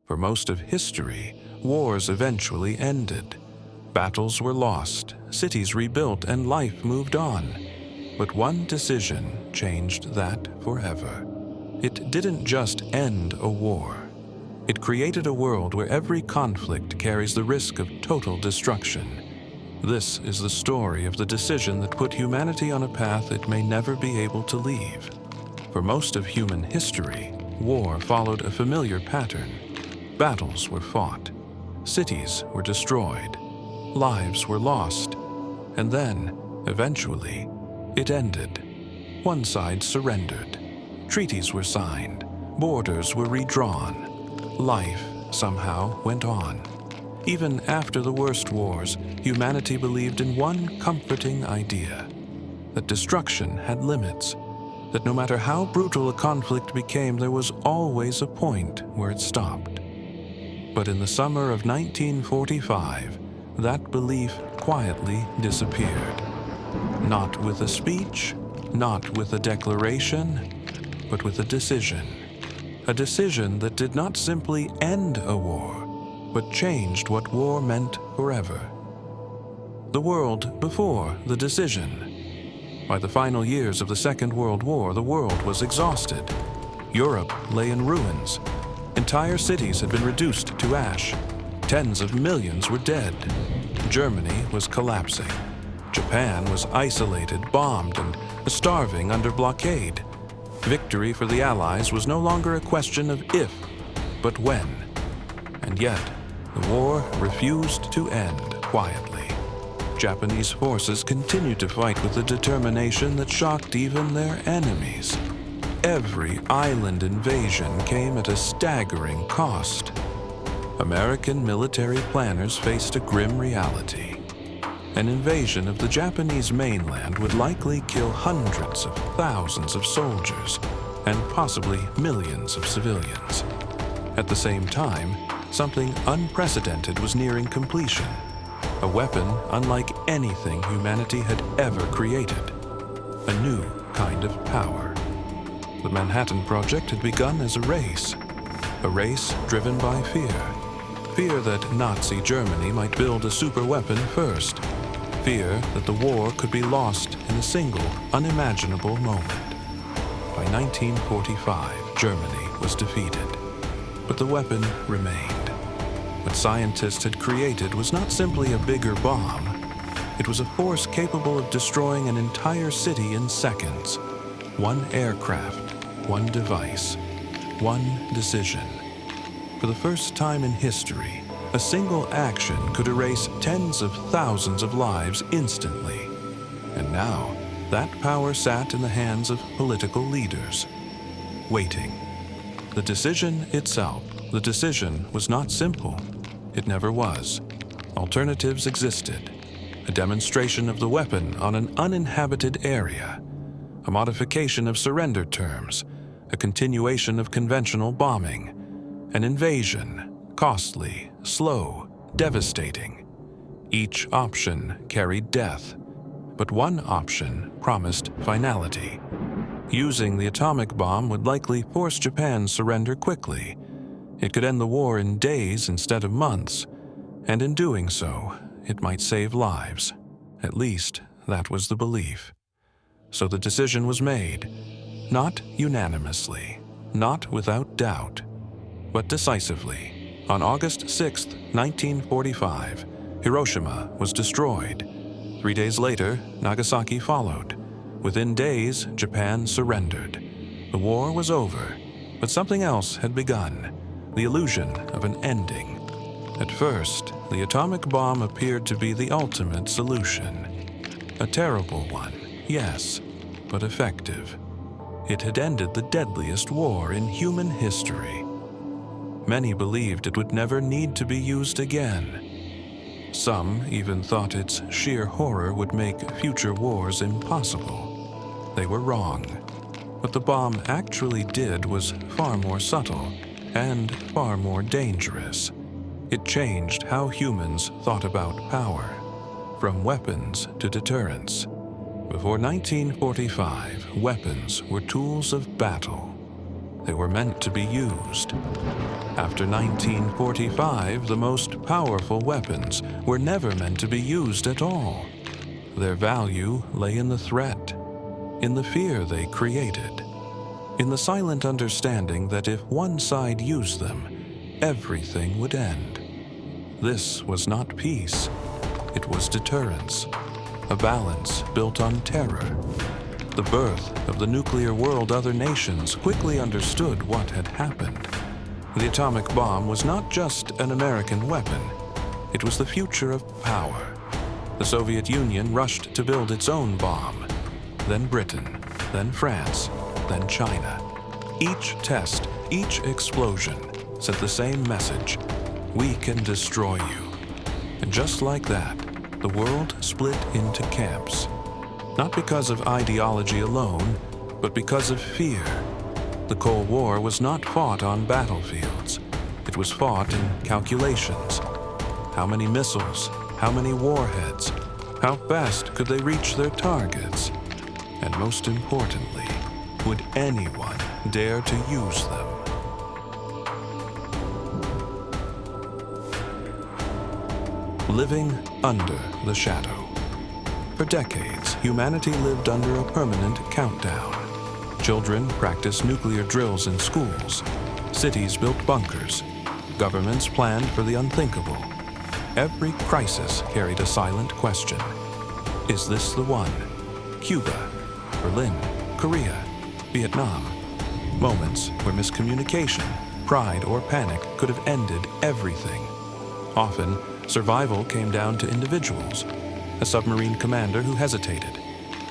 For most of history, wars eventually ended. Battles were lost, cities rebuilt, and life moved on. But one decision changed that forever. It didn't just end a war. It created a world where every conflict carries the risk of total destruction. This is the story of the decision that put humanity on a path it may never be able to leave. For most of human history, war followed a familiar pattern. Battles were fought, cities were destroyed, lives were lost, and then, eventually, it ended. One side surrendered. Treaties were signed. Borders were redrawn. Life somehow went on. Even after the worst wars, humanity believed in one comforting idea: that destruction had limits, that no matter how brutal a conflict became, there was always a point where it stopped. But in the summer of 1945, that belief quietly disappeared. Not with a speech, not with a declaration, but with a decision. A decision that did not simply end a war, but changed what war meant forever. The world before the decision. By the final years of the Second World War, the world was exhausted. Europe lay in ruins. Entire cities had been reduced to ash. Tens of millions were dead. Germany was collapsing. Japan was isolated, bombed, and starving under blockade. Victory for the Allies was no longer a question of if, but when. And yet, the war refused to end quietly. Japanese forces continued to fight with a determination that shocked even their enemies. Every island invasion came at a staggering cost. American military planners faced a grim reality. An invasion of the Japanese mainland would likely kill hundreds of thousands of soldiers and possibly millions of civilians. At the same time, something unprecedented was nearing completion. A weapon unlike anything humanity had ever created. A new kind of power. The Manhattan Project had begun as a race driven by fear. Fear that Nazi Germany might build a superweapon first. Fear that the war could be lost in a single, unimaginable moment. By 1945, Germany was defeated, but the weapon remained. What scientists had created was not simply a bigger bomb. It was a force capable of destroying an entire city in seconds. One aircraft, one device, one decision. For the first time in history, a single action could erase tens of thousands of lives instantly. And now, that power sat in the hands of political leaders, waiting. The decision itself, the decision was not simple. It never was. Alternatives existed. A demonstration of the weapon on an uninhabited area, a modification of surrender terms, a continuation of conventional bombing, an invasion, costly, slow, devastating. Each option carried death, but one option promised finality. Using the atomic bomb would likely force Japan's surrender quickly. It could end the war in days instead of months, and in doing so, it might save lives. At least, that was the belief. So the decision was made, not unanimously, not without doubt, but decisively. On August 6, 1945, Hiroshima was destroyed. 3 days later, Nagasaki followed. Within days, Japan surrendered. The war was over, but something else had begun, the illusion of an ending. At first, the atomic bomb appeared to be the ultimate solution. A terrible one, yes, but effective. It had ended the deadliest war in human history. Many believed it would never need to be used again. Some even thought its sheer horror would make future wars impossible. They were wrong. What the bomb actually did was far more subtle and far more dangerous. It changed how humans thought about power, from weapons to deterrence. Before 1945, weapons were tools of battle. They were meant to be used. After 1945, the most powerful weapons were never meant to be used at all. Their value lay in the threat, in the fear they created, in the silent understanding that if one side used them, everything would end. This was not peace. It was deterrence, a balance built on terror. The birth of the nuclear world, other nations quickly understood what had happened. The atomic bomb was not just an American weapon. It was the future of power. The Soviet Union rushed to build its own bomb. Then Britain, then France, then China. Each test, each explosion sent the same message: we can destroy you. And just like that, the world split into camps. Not because of ideology alone, but because of fear. The Cold War was not fought on battlefields. It was fought in calculations. How many missiles? How many warheads? How fast could they reach their targets? And most importantly, would anyone dare to use them? Living under the shadow. For decades, humanity lived under a permanent countdown. Children practiced nuclear drills in schools. Cities built bunkers. Governments planned for the unthinkable. Every crisis carried a silent question. Is this the one? Cuba, Berlin, Korea, Vietnam. Moments where miscommunication, pride, or panic could have ended everything. Often, survival came down to individuals. A submarine commander who hesitated,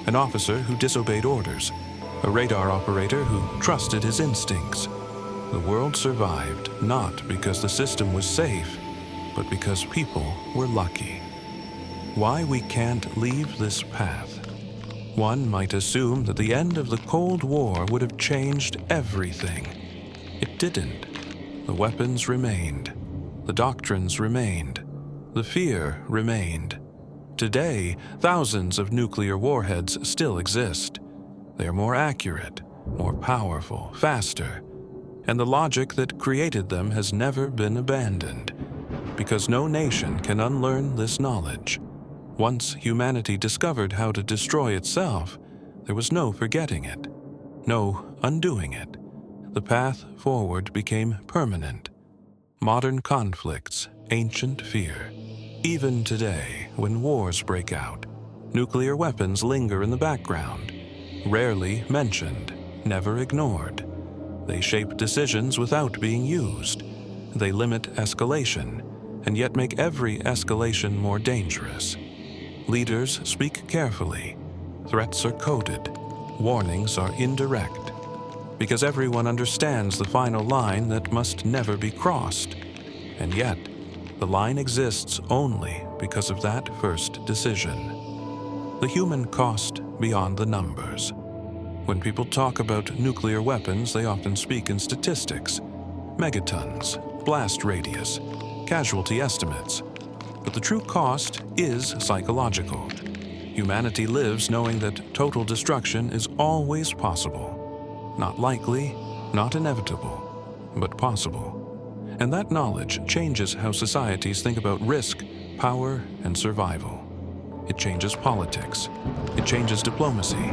an officer who disobeyed orders, a radar operator who trusted his instincts. The world survived not because the system was safe, but because people were lucky. Why we can't leave this path? One might assume that the end of the Cold War would have changed everything. It didn't. The weapons remained. The doctrines remained. The fear remained. Today, thousands of nuclear warheads still exist. They are more accurate, more powerful, faster, and the logic that created them has never been abandoned, because no nation can unlearn this knowledge. Once humanity discovered how to destroy itself, there was no forgetting it, no undoing it. The path forward became permanent. Modern conflicts, ancient fear. Even today, when wars break out, nuclear weapons linger in the background, rarely mentioned, never ignored. They shape decisions without being used. They limit escalation, and yet make every escalation more dangerous. Leaders speak carefully. Threats are coded. Warnings are indirect. Because everyone understands the final line that must never be crossed. And yet, the line exists only because of that first decision. The human cost beyond the numbers. When people talk about nuclear weapons, they often speak in statistics, megatons, blast radius, casualty estimates. But the true cost is psychological. Humanity lives knowing that total destruction is always possible. Not likely, not inevitable, but possible. And that knowledge changes how societies think about risk, power, and survival. It changes politics. It changes diplomacy.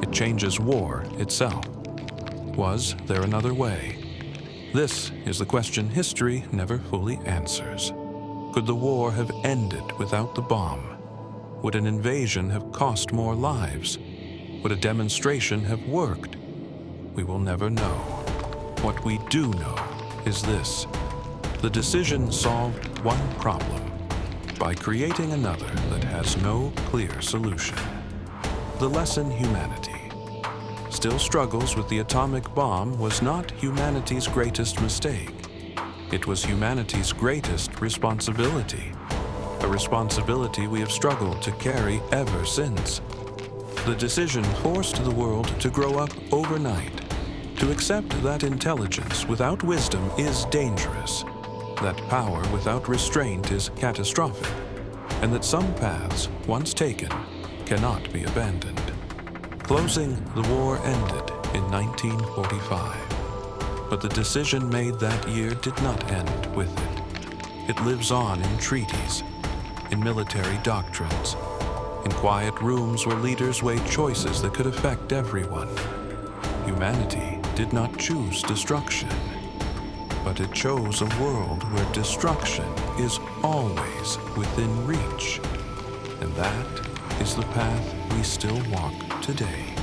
It changes war itself. Was there another way? This is the question history never fully answers. Could the war have ended without the bomb? Would an invasion have cost more lives? Would a demonstration have worked? We will never know. What we do know is this: the decision solved one problem by creating another that has no clear solution. The lesson humanity still struggles with the atomic bomb was not humanity's greatest mistake. It was humanity's greatest responsibility, a responsibility we have struggled to carry ever since. The decision forced the world to grow up overnight, to accept that intelligence without wisdom is dangerous, that power without restraint is catastrophic, and that some paths, once taken, cannot be abandoned. Closing the war ended in 1945. But the decision made that year did not end with it. It lives on in treaties, in military doctrines, in quiet rooms where leaders weighed choices that could affect everyone. Humanity did not choose destruction, but it chose a world where destruction is always within reach. And that is the path we still walk today.